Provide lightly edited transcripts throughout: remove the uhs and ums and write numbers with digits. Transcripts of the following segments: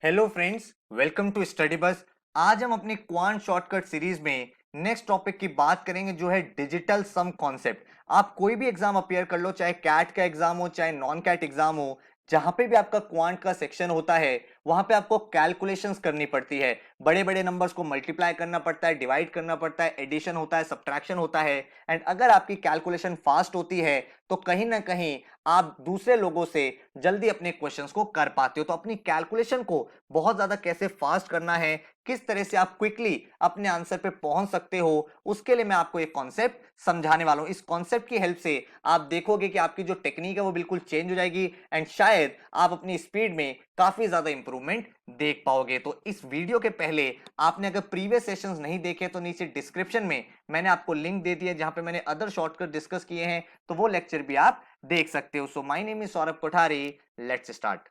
Hello friends, welcome to study bus. आज हम अपनी क्वांट शॉर्टकट सीरीज में नेक्स्ट टॉपिक की बात करेंगे जो है डिजिटल सम कॉन्सेप्ट। आप कोई भी एग्जाम अपियर कर लो, चाहे कैट का एग्जाम हो चाहे नॉन कैट एग्जाम हो, जहां पे भी आपका क्वांट का सेक्शन होता है वहां पे आपको कैलकुलेशंस करनी पड़ती है। बड़े बड़े नंबर्स को मल्टीप्लाई करना पड़ता है, डिवाइड करना पड़ता है, एडिशन होता है, सब्ट्रैक्शन होता है। एंड अगर आपकी कैलकुलेशन फास्ट होती है तो कहीं ना कहीं आप दूसरे लोगों से जल्दी अपने क्वेश्चंस को कर पाते हो। तो अपनी कैलकुलेशन को बहुत ज्यादा कैसे फास्ट करना है, किस तरह से आप क्विकली अपने आंसर पे पहुंच सकते हो, उसके लिए मैं आपको एक कॉन्सेप्ट समझाने वाला हूं। इस कॉन्सेप्ट की हेल्प से आप देखोगे कि आपकी जो टेक्निक है वो बिल्कुल चेंज हो जाएगी एंड शायद आप अपनी स्पीड में काफी ज्यादा इंप्रूवमेंट देख पाओगे। तो इस वीडियो के पहले आपने अगर प्रीवियस सेशंस नहीं देखे तो नीचे डिस्क्रिप्शन में मैंने आपको लिंक दे दिया जहां पे मैंने अदर शॉर्टकट डिस्कस किए हैं, तो वो लेक्चर भी आप देख सकते हो। So my name is Saurabh Kothari, let's start.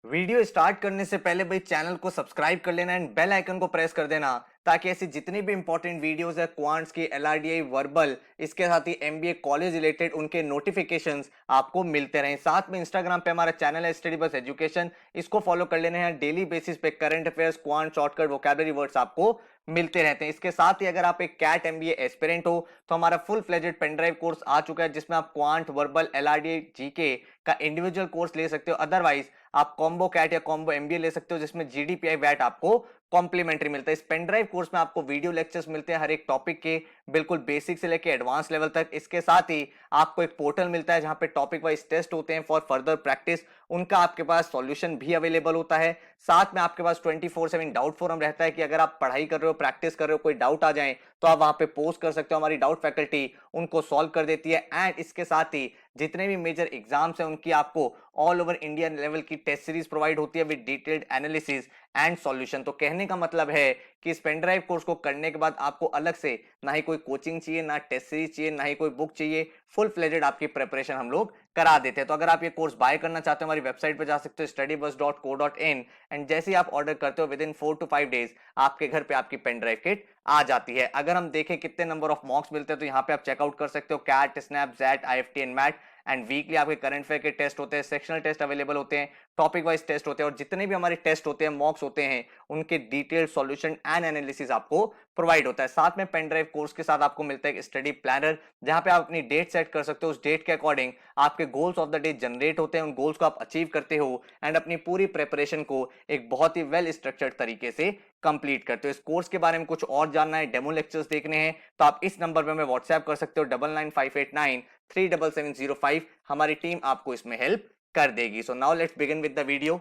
Video start करने से पहले भाई चैनल को सब्सक्राइब कर लेना एंड बेल आइकन को प्रेस कर देना ताकि ऐसी जितनी भी इंपॉर्टेंट वीडियोस है क्वांट्स की, एलआरडीआई, वर्बल, इसके साथ ही एमबीए कॉलेज रिलेटेड, उनके नोटिफिकेशंस आपको मिलते रहें। साथ में इंस्टाग्राम पे हमारा चैनल है स्टडी बस एजुकेशन, इसको फॉलो कर लेना है। डेली बेसिस पे current affairs, quant, shortcut, vocabulary words आपको मिलते रहते हैं। इसके साथ ही अगर आप एक कैट एमबीए एस्पिरेंट हो तो हमारा फुल फ्लेजेड पेनड्राइव कोर्स आ चुका है जिसमें आप क्वांट, वर्बल, एलआरडीआई, जीके का इंडिविजुअल कोर्स ले सकते हो। अदरवाइज आप कॉम्बो कैट या कॉम्बो एमबीए ले सकते हो जिसमें जीडीपीआई वैट आपको कॉम्प्लीमेंट्री मिलता है। इस पेनड्राइव कोर्स में आपको वीडियो लेक्चर्स मिलते हैं हर एक टॉपिक के, बिल्कुल बेसिक से लेकर एडवांस लेवल तक। इसके साथ ही आपको एक पोर्टल मिलता है जहां पे टॉपिक वाइज टेस्ट होते हैं फॉर फर्दर प्रैक्टिस, उनका आपके पास सॉल्यूशन भी अवेलेबल होता है। साथ में आपके पास 24/7 डाउट फोरम रहता है कि अगर आप पढ़ाई कर रहे हो, प्रैक्टिस कर रहे हो, कोई डाउट आ जाए तो आप वहां पे पोस्ट कर सकते हो, हमारी डाउट फैकल्टी उनको सॉल्व कर देती है। एंड इसके साथ ही जितने भी मेजर एग्जाम्स हैं उनकी आपको ऑल ओवर इंडिया लेवल की टेस्ट सीरीज प्रोवाइड होती है with detailed analysis and solution. तो कहने का मतलब है कि इस पेनड्राइव कोर्स को करने के बाद आपको अलग से ना ही कोई कोचिंग चाहिए, ना टेस्ट सीरीज चाहिए, ना ही कोई बुक चाहिए, फुल फ्लेजेड आपकी प्रिपरेशन हम लोग करा देते हैं। तो अगर आप ये कोर्स बाय करना चाहते हो हमारी वेबसाइट पर जा सकते हो studybus.co.in एंड जैसे ही आप ऑर्डर करते हो विद इन 4 to 5 डेज आपके घर पे आपकी पेनड्राइव किट आ जाती है। अगर हम देखें कितने नंबर ऑफ मॉक्स मिलते हैं तो यहाँ पे आप चेकआउट कर सकते हो CAT, SNAP, XAT, IIFT and MAT. And weekly आपके करंट अफेयर के टेस्ट होते हैं, सेक्शनल टेस्ट अवेलेबल होते हैं, टॉपिक वाइज टेस्ट होते हैं और जितने भी हमारे टेस्ट होते हैं, मॉक्स होते हैं, उनके डिटेल्ड सॉल्यूशन एंड एनालिसिस आपको प्रोवाइड होता है। साथ में पेन ड्राइव कोर्स के साथ आपको मिलता है एक स्टडी प्लानर जहां पे आप अपनी डेट सेट कर सकते हो। उस डेट के अकॉर्डिंग आपके goals of the day generate होते हैं, उन गोल्स को आप अचीव करते हो एंड अपनी पूरी प्रिपरेशन को एक बहुत ही वेल स्ट्रक्चर्ड तरीके से कंप्लीट करते हो। इस कोर्स के बारे में कुछ और जानना है, डेमो लेक्चर्स देखने हैं, तो आप इस नंबर पे हमें व्हाट्सएप कर सकते हो 9958937705। हमारी टीम आपको इसमें हेल्प कर देगी। So now let's begin with the video.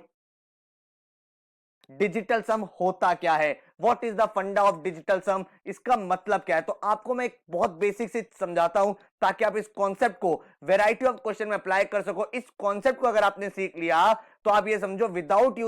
Digital sum होता क्या है, what is the funda of digital sum, इसका मतलब क्या है। तो आपको मैं एक बहुत बेसिक से समझाता हूं ताकि आप इस कॉन्सेप्ट को वैरायटी ऑफ क्वेश्चन में अप्लाई कर सको। इस कॉन्सेप्ट को अगर आपने सीख लिया तो आप ये समझो विदाउट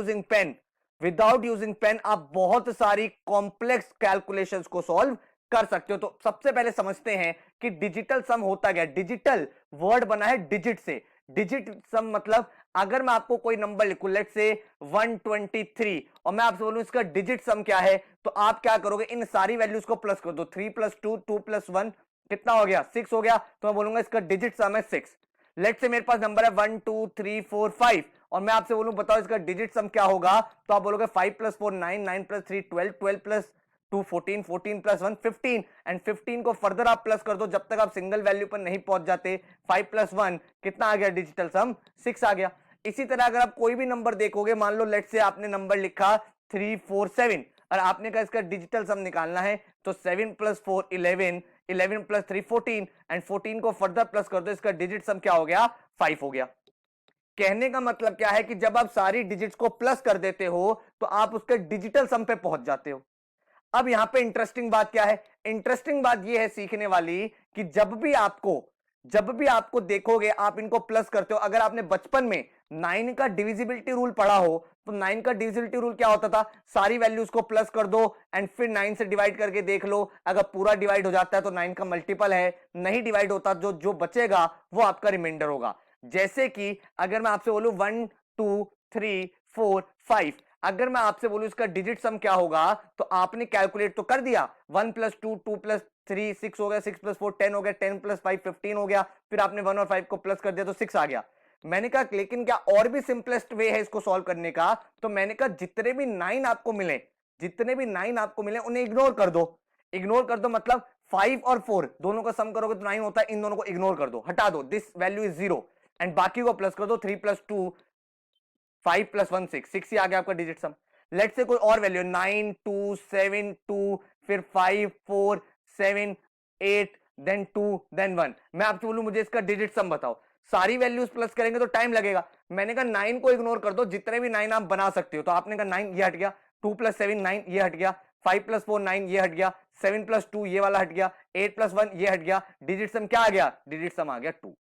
यूजिंग पेन आप बहुत सारी कॉम्प्लेक्स कैलकुलेशंस को सॉल्व कर सकते हो। तो सबसे पहले समझते हैं कि डिजिटल सम होता क्या। डिजिटल वर्ड बना है डिजिट से। डिजिट सम मतलब अगर मैं आपको कोई नंबर लिखूं लेट से 123 और मैं आपसे बोलूं इसका डिजिट सम क्या है, तो आप क्या करोगे, इन सारी वैल्यूज को प्लस कर दो। 3+2 2+1 कितना हो गया, 6 हो गया। तो मैं बोलूंगा इसका डिजिट सम है 6। लेट से मेरे पास नंबर है 1 2 3 4 5 और मैं आपसे बोलूं बताओ इसका डिजिट सम क्या होगा, तो आप बोलोगे 5+4 9 9+3 12 12+2 14 14+1 15 एंड 15 को फर्दर आप प्लस कर दो जब तक आप सिंगल वैल्यू पर नहीं पहुंच जाते। 5+1 कितना आ गया, डिजिटल सम 6 आ गया। इसी तरह अगर आप कोई भी नंबर देखोगे, मान लो लेट से आपने नंबर लिखा 347 और आपने कहा इसका डिजिटल सम निकालना है, तो 7+4 11 11+3 14 एंड 14 को फर्दर प्लस कर दो, इसका डिजिट सम क्या हो गया, 5 हो गया। कहने का मतलब क्या है कि जब आप सारी डिजिट्स को प्लस कर देते हो तो आप उसके डिजिटल सम पे पहुंच जाते हो। अब यहां पे इंटरेस्टिंग बात क्या है, इंटरेस्टिंग बात यह है सीखने वाली कि जब भी आपको देखोगे आप इनको प्लस करते हो। अगर आपने बचपन में 9 का डिविजिबिलिटी रूल पढ़ा हो तो 9 का डिविजिबिलिटी रूल क्या होता था, सारी वैल्यूज को प्लस कर दो एंड फिर 9 से डिवाइड करके देख लो, अगर पूरा डिवाइड हो जाता है तो 9 का मल्टीपल है, नहीं डिवाइड होता जो जो बचेगा वो आपका रिमाइंडर होगा। जैसे कि अगर मैं आपसे बोलूं 1 2 3 4 5, अगर मैं आपसे बोलूं इसका डिजिट सम क्या होगा, तो आपने कैलकुलेट तो कर दिया, 1+2 2+3 6 हो गया, 6+4 10 हो गया, 10+5 15 हो गया, फिर आपने 1 और 5 को प्लस कर दिया तो 6 आ गया। मैंने कहा लेकिन क्या और भी सिंपलेस्ट वे है इसको सॉल्व करने का? तो मैंने कहा जितने भी 9 आपको मिले, जितने भी 9 आपको मिले उन्हें इग्नोर कर दो। इग्नोर कर दो मतलब 5 और 4 दोनों का सम करोगे तो 9 होता है, इन दोनों को इग्नोर कर दो, हटा दो, दिस वैल्यू इज 0 एंड बाकी को प्लस कर दो, 3 प्लस 2 5 प्लस 1 6, 6 ही आ गया आपका डिजिट सम। लेट्स से कोई और वैल्यू 9 2 7 2 फिर 5 4 7 8 देन 2 देन 1। मैं आपसे बोलूं मुझे इसका डिजिट सम बताओ, सारी वैल्यूज प्लस करेंगे तो टाइम लगेगा। मैंने कहा 9 को इग्नोर कर दो, जितने भी 9 आप बना सकते हो। तो आपने कहा 9 ये हट गया, 2 प्लस 7 9 ये हट गया, 5 प्लस 4 9 ये हट गया, 7 प्लस 2 ये वाला हट गया, 8 प्लस 1 ये हट गया, डिजिट सम क्या आ गया? डिजिट सम आ गया 2।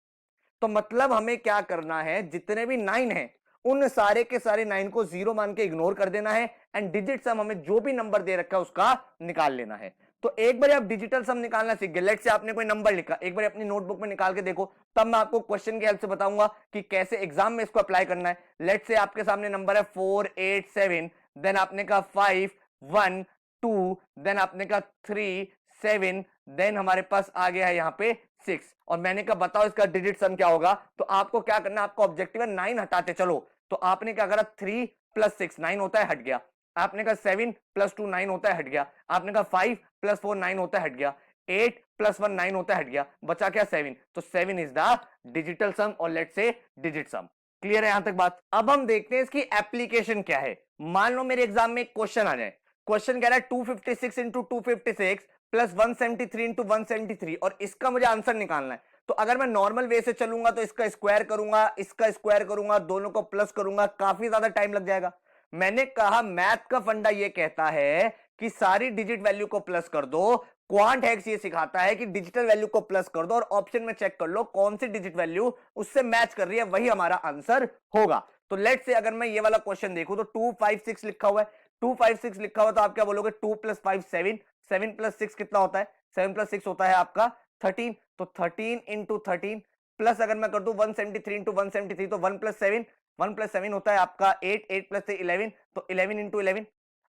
तो मतलब हमें क्या करना है, जितने भी 9 हैं उन सारे के सारे 9 को 0 मान के इग्नोर कर देना है एंड डिजिट सम हमें जो भी नंबर दे रखा है उसका निकाल लेना है। तो एक बार आप डिजिटल सम निकालना सीख गए, लेट्स से आपने कोई नंबर लिखा, एक बार अपनी नोटबुक में निकाल के देखो, तब मैं आपको क्वेश्चन की हेल्प से बताऊंगा कि कैसे एग्जाम में इसको अप्लाई करना है। लेट्स से आपके सामने नंबर है 4 8 7, देन आपने कहा 5 1 2, देन आपने कहा 3 7, देन हमारे पास आ गया है यहाँ पे 6 और मैंने कहा बताओ इसका डिजिट सम क्या होगा। तो आपको क्या करना है, आपका ऑब्जेक्टिव है 9 हटाते चलो। तो आपने क्या करा, 3 प्लस 6 9 होता है, हट गया। आपने कहा 7 प्लस 2 9 होता है, हट गया। आपने कहा 5 प्लस 4 9 होता है, हट गया। 8 प्लस 1 9 होता है, हट गया। बचा क्या? 7। तो 7 इज द डिजिटल सम और let's say digit some. Clear है यहां तक बात? अब हम देखते हैं इसकी एप्लीकेशन क्या है। मान लो मेरे एग्जाम में एक क्वेश्चन आ जाए, क्वेश्चन कह रहा है 256 इंटू 256 प्लस 173 इंटू 173 और इसका मुझे आंसर निकालना है। तो अगर मैं नॉर्मल वे से चलूंगा तो इसका स्क्वायर करूंगा, इसका स्क्वायर करूंगा, दोनों को प्लस करूंगा, काफी ज्यादा टाइम लग जाएगा। मैंने कहा मैथ का फंडा ये कहता है कि सारी डिजिट वैल्यू को प्लस कर दो। क्वांट हैक्स ये सिखाता है कि डिजिटल वैल्यू को प्लस कर दो और ऑप्शन में चेक कर लो कौन सी डिजिट वैल्यू उससे मैच कर रही है, वही हमारा आंसर होगा। तो लेट्स से अगर मैं ये वाला क्वेश्चन देखूं तो 256 लिखा हुआ है, 256 लिखा हुआ तो आप क्या बोलोगे? 2 प्लस 5 7, 7 प्लस 6 कितना होता है? 7 प्लस 6 होता है आपका 13। तो 13 इंटू 13 प्लस अगर मैं कर दूं 173 इंटू 173 तो 1 प्लस 7, 1 प्लस 7 होता है आपका 8, 8 प्लस 3 11, तो 11 इंटू 11।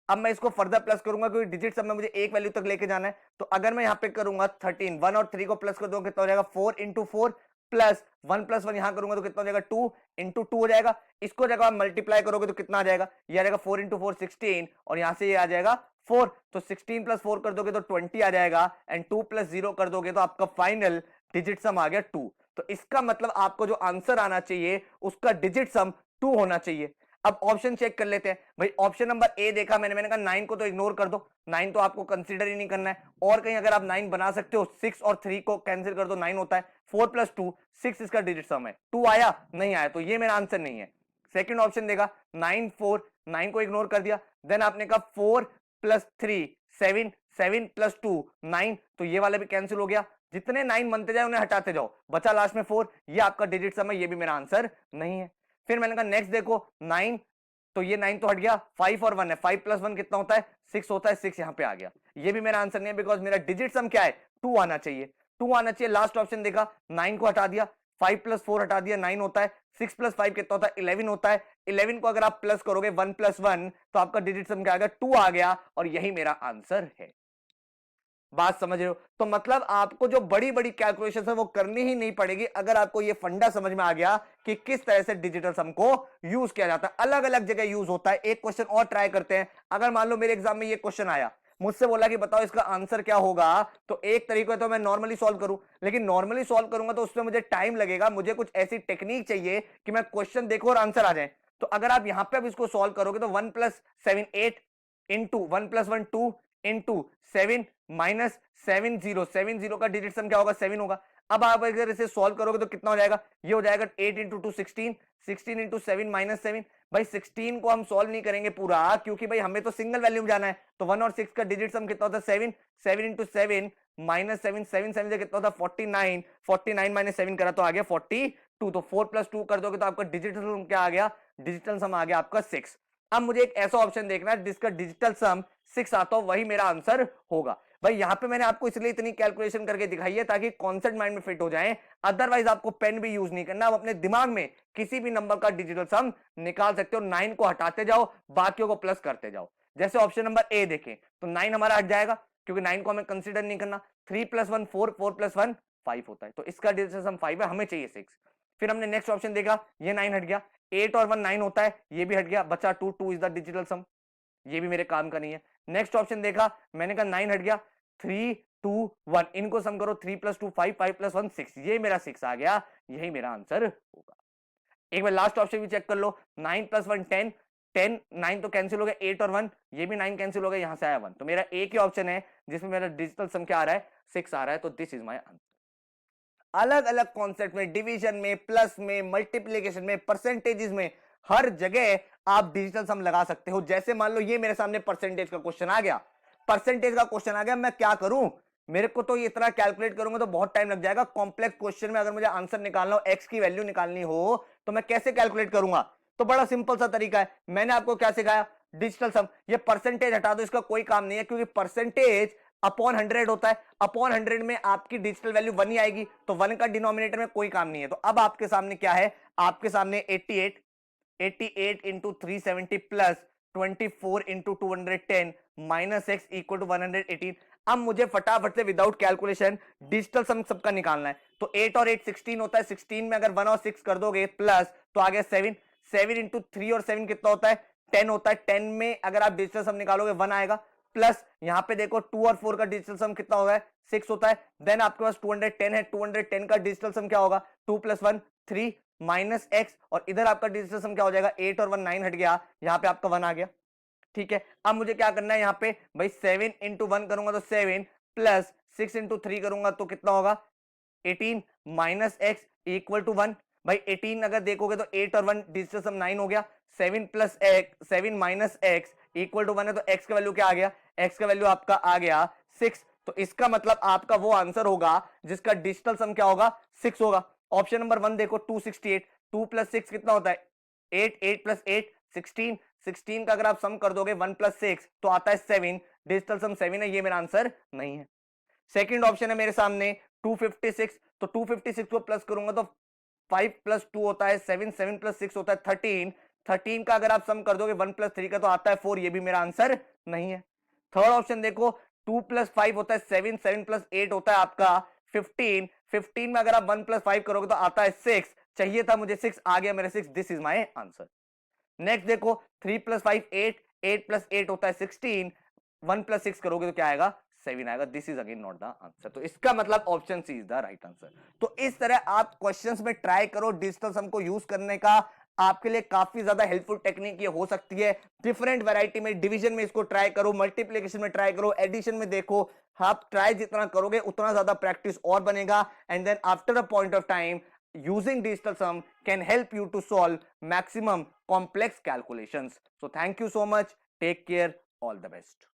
अब मैं इसको फर्दर प्लस करूंगा क्योंकि डिजिट सब में मुझे एक वैल्यू तक लेके जाना है। तो अगर मैं यहाँ पे करूंगा 13, 1 और 3 को प्लस कर दूंगा कितना हो जाएगा? 4 इंटू 4 प्लस 1 प्लस 1 यहां करूंगा तो कितना हो जाएगा? 2 इंटू 2 हो जाएगा। इसको जगह आप मल्टीप्लाई करोगे तो कितना आ जाएगा? ये आ जाएगा 4 इंटू 4 16 और यहां से ये आ जाएगा 4। तो 16 प्लस 4 कर दोगे तो 20 आ जाएगा एंड 2 प्लस 0 कर दोगे तो आपका फाइनल डिजिट सम आ गया 2। तो इसका मतलब आपको जो आंसर आना चाहिए उसका डिजिट सम 2 होना चाहिए। अब ऑप्शन चेक कर लेते हैं भाई। ऑप्शन नंबर ए देखा मैंने कहा 9 को तो इग्नोर कर दो, 9 तो आपको कंसीडर ही नहीं करना है। और कहीं अगर आप 9 बना सकते हो, 6 और 3 को कैंसिल कर दो, 9 होता है। 4 प्लस 2 6 इसका डिजिट सम है। 2 आया? नहीं आया, तो ये मेरा आंसर नहीं है। सेकंड ऑप्शन देखा 9 4, 9 को इग्नोर कर दिया। देन आपने कहा 4 प्लस 3 7, 7 प्लस 2 9, तो ये वाला भी कैंसिल हो गया। जितने 9 बनते जाए उन्हें हटाते जाओ, बचा लास्ट में 4, ये आपका डिजिट सम है, ये भी मेरा आंसर नहीं है। फिर मैंने कहा नेक्स्ट देखो 9, तो ये 9 तो हट गया। 5 और 1 है, 5 प्लस 1 कितना होता है? 6 होता है, 6 यहां पे आ गया। ये भी मेरा आंसर नहीं है बिकॉज मेरा डिजिट सम क्या है? 2 आना चाहिए, 2 आना चाहिए। लास्ट ऑप्शन देखा 9 को हटा दिया, 5 प्लस 4 हटा दिया, 9 होता है। 6 प्लस 5 कितना होता है? 11 होता है। 11 को अगर आप प्लस करोगे 1 प्लस 1 तो आपका डिजिट सम क्या आ गया? 2 आ गया और यही मेरा आंसर है। बात समझ रहे हो? तो मतलब आपको जो बड़ी बड़ी कैलकुलेशन है वो करनी ही नहीं पड़ेगी अगर आपको ये फंडा समझ में आ गया कि किस तरह से डिजिटल सम को यूज किया जाता है। अलग अलग जगह यूज होता है। एक क्वेश्चन और ट्राई करते हैं। अगर मान लो मेरे एग्जाम में ये क्वेश्चन आया, मुझसे बोला कि बताओ इसका आंसर क्या होगा, तो एक तरीका तो मैं नॉर्मली सॉल्व करूं, लेकिन नॉर्मली सॉल्व करूंगा तो उसमें मुझे टाइम लगेगा। मुझे कुछ ऐसी टेक्निक चाहिए कि मैं क्वेश्चन देखूं और आंसर आ जाए। तो अगर आप यहां पे अब इसको सॉल्व करोगे तो 1 plus 7 8 into 1 plus 1 2 into 7 minus 7 0, 7 0 का डिजिट सम क्या होगा? 7 होगा। अब आप अगर इसे सॉल्व करोगे तो कितना हो जाएगा? ये हो जाएगा 8 इंटू 2 16, 16 इंटू 7 माइनस 7। भाई 16 को हम सॉल्व नहीं करेंगे पूरा क्योंकि भाई हमें तो सिंगल वैल्यू में जाना है। तो 1 और 6 का डिजिट सम कितना होता है? 7, 7 इंटू 7 माइनस 7, 7 7 से कितना होता है? 49, 49 माइनस 7 करा तो आ गया 42। तो 4 प्लस 2 कर दोगे तो आपका डिजिटल सम क्या आ गया? डिजिटल सम आ गया आपका 6। अब मुझे एक ऐसा ऑप्शन देखना है जिसका डिजिटल सम 6 आता हो, वही मेरा आंसर होगा। भाई यहां पे मैंने आपको इसलिए इतनी कैलकुलेशन करके दिखाई है ताकि कॉन्सेप्ट माइंड में फिट हो जाए। अदरवाइज आपको पेन भी यूज नहीं करना, आप अपने दिमाग में किसी भी नंबर का डिजिटल सम निकाल सकते हो। 9 को हटाते जाओ, बाकियों को प्लस करते जाओ। जैसे ऑप्शन नंबर ए देखें तो 9 हमारा हट जाएगा क्योंकि 9 को हमें कंसीडर नहीं करना। 3 प्लस 1 4, 4 प्लस 1 5 होता है, तो इसका डिजिटल सम 5 है, हमें चाहिए 6। फिर हमने नेक्स्ट ऑप्शन देखा, ये 9 हट गया, 8 और 1 9 होता है, ये भी हट गया, बचा 2, 2 इज द डिजिटल सम, ये भी मेरे काम का नहीं है। नेक्स्ट ऑप्शन देखा, मैंने कहा 9 हट गया, 3 2 1, इनको सम करो, 3 + 2 5, 5 + 1 6, ये मेरा 6 आ गया, यही मेरा आंसर होगा। एक बार लास्ट ऑप्शन भी चेक कर लो, 9 + 1 10, 10 9 तो कैंसिल हो गया, 8 और 1 ये भी 9 कैंसिल हो गया, यहां से आया 1, तो मेरा एक ही ऑप्शन है जिसमें मेरा डिजिटल सम क्या आ रहा है, 6 आ रहा है, तो दिस इज माय आंसर। अलग अलग कॉन्सेप्ट में, डिवीजन में, प्लस में, मल्टीप्लीकेशन में, परसेंटेजेस में, हर जगह आप डिजिटल सम लगा सकते हो। जैसे मान लो ये मेरे सामने परसेंटेज का क्वेश्चन आ गया, परसेंटेज का क्वेश्चन आ गया, मैं क्या करूं, मेरे को तो ये इतना कैलकुलेट करूंगा तो बहुत टाइम लग जाएगा। कॉम्प्लेक्स क्वेश्चन में अगर मुझे आंसर निकालना हो, एक्स की वैल्यू निकालनी हो, तो मैं कैसे कैलकुलेट करूंगा? तो बड़ा सिंपल सा तरीका है, मैंने आपको क्या सिखाया, डिजिटल सम। ये परसेंटेज हटा दो, इसका कोई काम नहीं है, क्योंकि परसेंटेज अपॉन 100 होता है, अपॉन 100 में आपकी डिजिटल वैल्यू 1 ही आएगी, तो 1 का डिनोमिनेटर में कोई काम नहीं है। तो अब आपके सामने क्या है, आपके सामने 88 into 370 plus 24 into 210 minus x equal to 118। अब मुझे फटाफट से विदाउट कैलकुलेशन डिजिटल सम सबका निकालना है। तो 8 और 8 16 होता है, 16 में अगर 1 और 6 कर दोगे प्लस, तो आ गया 7, 7 इंटू 3 और 7 कितना होता है, 10 होता है, 10 में अगर आप डिजिटल सम निकालोगे 1 आएगा, प्लस यहां पे देखो 2 और 4 का डिजिटल सम कितना होगा, 6 होता है। देन आपके पास 210 है, 210 का डिजिटल सम क्या होगा, 2 + 1 3 माइनस एक्स, और इधर आपका डिजिटल सम क्या हो जाएगा, 8 और 1 9 हट गया, यहां पे आपका 1 आ गया। ठीक है, अब मुझे क्या करना है यहाँ पे भाई, 7 इंटू 1 करूंगा तो 7 प्लस 6 इंटू 3 करूंगा तो कितना होगा, 18 माइनस एक्स इक्वल टू 1। भाई 18 अगर देखोगे तो 8 और 1 डिजिटल सम 9 हो गया, 7 plus x 7 minus x equal to 1 है, तो एक्स का वैल्यू क्या आ गया, एक्स का वैल्यू आपका आ गया 6। तो इसका मतलब आपका वो आंसर होगा जिसका डिजिटल सम क्या होगा, 6 होगा। ऑप्शन नंबर 1 देखो, 268, 2 + 6 कितना होता है, 8, 8 + 8 16, 16 का अगर आप सम कर दोगे 1 + 6 तो आता है 7, डिजिटल सम 7 है, ये मेरा आंसर नहीं है। सेकंड ऑप्शन है मेरे सामने 256, तो 256 को प्लस करूंगा तो 5 + 2 होता है 7, 7 + 6 होता है 13, 13 का अगर आप सम कर दोगे 1 + 3 का तो आता है 4, ये भी मेरा आंसर नहीं है। थर्ड ऑप्शन देखो, 2 + 5 होता है 7, 7 + 8 होता है आपका 15, 15 में अगर आप 1 + 5 करोगे तो आता है 6, चाहिए था मुझे 6, आ गया मेरे 6, this is my answer. Next देखो, 3 + 5 8, 8 + 8 होता है 16, 1 + 6 करोगे तो क्या आएगा, 7 आएगा, this is again not the answer. तो इसका मतलब option C is the right answer. तो इस तरह आप क्वेश्चंस में ट्राई करो डिजिटल सम को यूज करने का, आपके लिए काफी ज्यादा हेल्पफुल टेक्निक ये हो सकती है। डिफरेंट वैरायटी में, डिवीजन में इसको ट्राई करो, मल्टीप्लिकेशन में ट्राई करो, एडिशन में देखो, आप ट्राई जितना करोगे उतना ज्यादा प्रैक्टिस और बनेगा, and then after a point of time using digital sum can help you to solve maximum complex calculations. So thank you so much. Take care. All the best.